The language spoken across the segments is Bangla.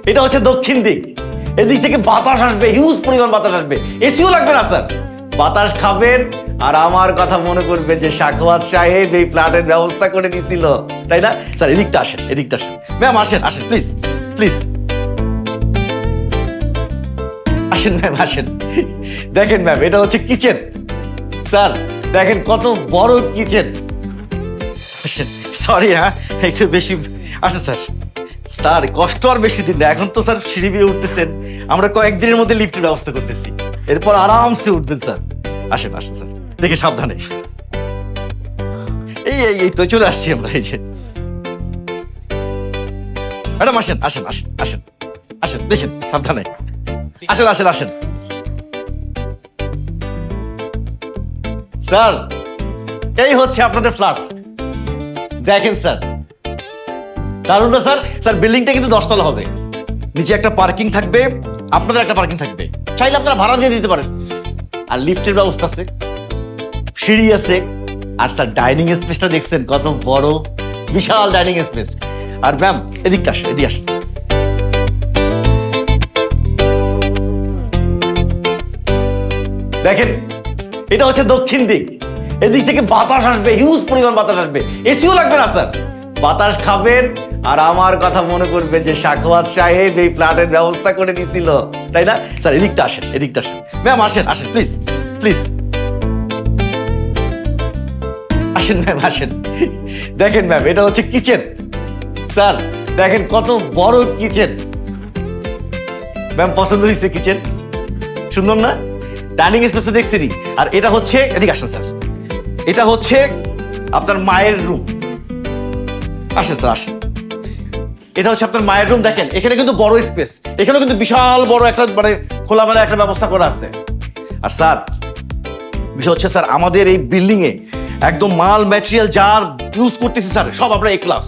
এটা হচ্ছে দক্ষিণ দিক। এদিক থেকে বাতাস আসবে, হিউজ পরিমাণ বাতাস আসবে, এসিও লাগবে না স্যার। বাতাস খাবেন আর আমার কথা মনে করবেন যে সাখাওয়াত সাহেব এই ফ্ল্যাটের ব্যবস্থা করে দিয়েছিল, তাই না স্যার? এদিকটা আসেন, এদিকটা আসেন ম্যাম, আসেন আসেন প্লিজ প্লিজ আসেন ম্যাম, আসেন। দেখেন ম্যাম, এটা হচ্ছে কিচেন স্যার, দেখেন কত বড় কিচেন। আসেন, সরি হ্যাঁ একটু বেশি। আসেন স্যার, স্যার কষ্ট আর বেশি দিন না, এখন তো স্যার সিঁড়ি বেয়ে উঠতেছেন, আমরা কয়েকদিনের মধ্যে লিফটের ব্যবস্থা করতেছি, এরপর আরামসে উঠবেন স্যার। আসেন আসেন স্যার, দেখে সাবধানে। এই এই এই তো চলে আসছি আমরা, এই যে ম্যাডাম আসেন আসেন আসেন আসেন আসেন, দেখেন সাবধানে, আসেন আসেন আসেন। স্যার এই হচ্ছে আপনাদের ফ্ল্যাট, দেখেন স্যার, দারুণ না স্যার? স্যার বিল্ডিংটা কিন্তু 10 তলা হবে, নিচে একটা পার্কিং থাকবে, আপনাদের একটা পার্কিং থাকবে, চাইলে আপনারা ভাড়া দিয়ে দিতে পারেন, আর লিফটের ব্যবস্থা আছে, সিঁড়ি আছে, আর স্যার ডাইনিং স্পেসটা দেখছেন কত বড়, বিশাল ডাইনিং স্পেস। আর ম্যাম এদিকটা আসেন, এদিকে আসেন। দেখেন এটা হচ্ছে দক্ষিণ দিক, এদিক থেকে বাতাস আসবে, হিউজ পরিমাণ বাতাস আসবে, এসিও লাগবে না স্যার। বাতাস খাবেন আর আমার কথা মনে করবেন যে সাখাওয়াত সাহেব এই ফ্ল্যাটের ব্যবস্থা করে দিয়েছিল, তাই না স্যার? এদিকটা আসেন, এদিকটা আসেন ম্যাম, আসেন আসেন প্লিজ প্লিজ আসেন ম্যাম, আসেন। দেখেন ম্যাম, এটা হচ্ছে কিচেন স্যার, দেখেন কত বড় কিচেন। ম্যাম পছন্দ হয়েছে কিচেন? সুন্দর না? Dining space দেখছিনি। আর এটা হচ্ছে, এদিকে আসেন স্যার, এটা হচ্ছে আপনার মায়ের রুম। আসেন স্যার আসেন, এটা হচ্ছে আপনার মায়ের রুম। দেখেন এখানে কিন্তু বড় স্পেস, এখানেও কিন্তু বিশাল বড় একটা মানে খোলামেলা একটা ব্যবস্থা করা আছে। আর স্যার বিষয় হচ্ছে স্যার, আমাদের এই বিল্ডিং এ একদম মাল ম্যাটেরিয়াল যা ইউজ করতেছি স্যার, সব আমরা এ ক্লাস।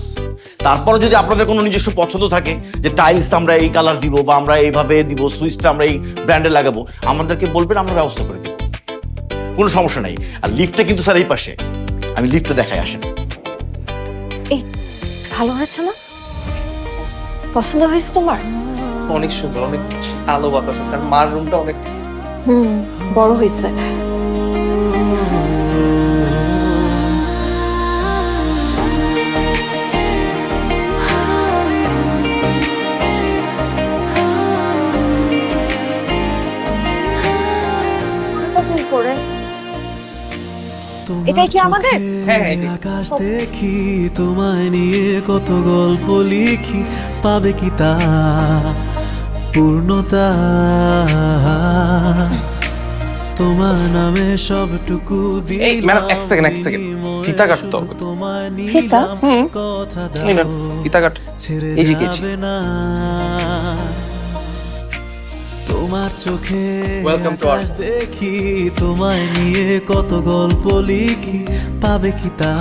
তারপরে যদি আপনাদের কোনো নিজস্ব পছন্দ থাকে যে টাইলস আমরা এই কালার দিব বা আমরা এইভাবে দিব, সুইচটা আমরা এই ব্র্যান্ডে লাগাবো, আমাদেরকে বলবেন, আমরা ব্যবস্থা করে দিব, কোনো সমস্যা নাই। আর লিফটটা কিন্তু স্যার এই পাশে, আমি লিফটটা দেখাই, আসেন। এই ভালো হয়েছে না? পছন্দ হয়েছে তোমার? অনেক সুন্দর, অনেক আলো বাতাস আছে, আর মার রুমটা অনেক বড় হয়েছে। এটাই কি আমাদের? হ্যাঁ, আকাশ দেখি তোমায় নিয়ে কত গল্প লিখি, পাবে কি তা পূর্ণতা? তোমার নামে সবটুকু এই ম্যাডাম এক সেকেন্ড ফিতা কাটতো। ফিতা? কথা এই না ফিতা কাট, ছেড়ে এই যে কেজি। যাবে না তোমার চোখে। Welcome to our আকাশ দেখি তোমায় নিয়ে কত গল্প লিখি, পাবে কি তা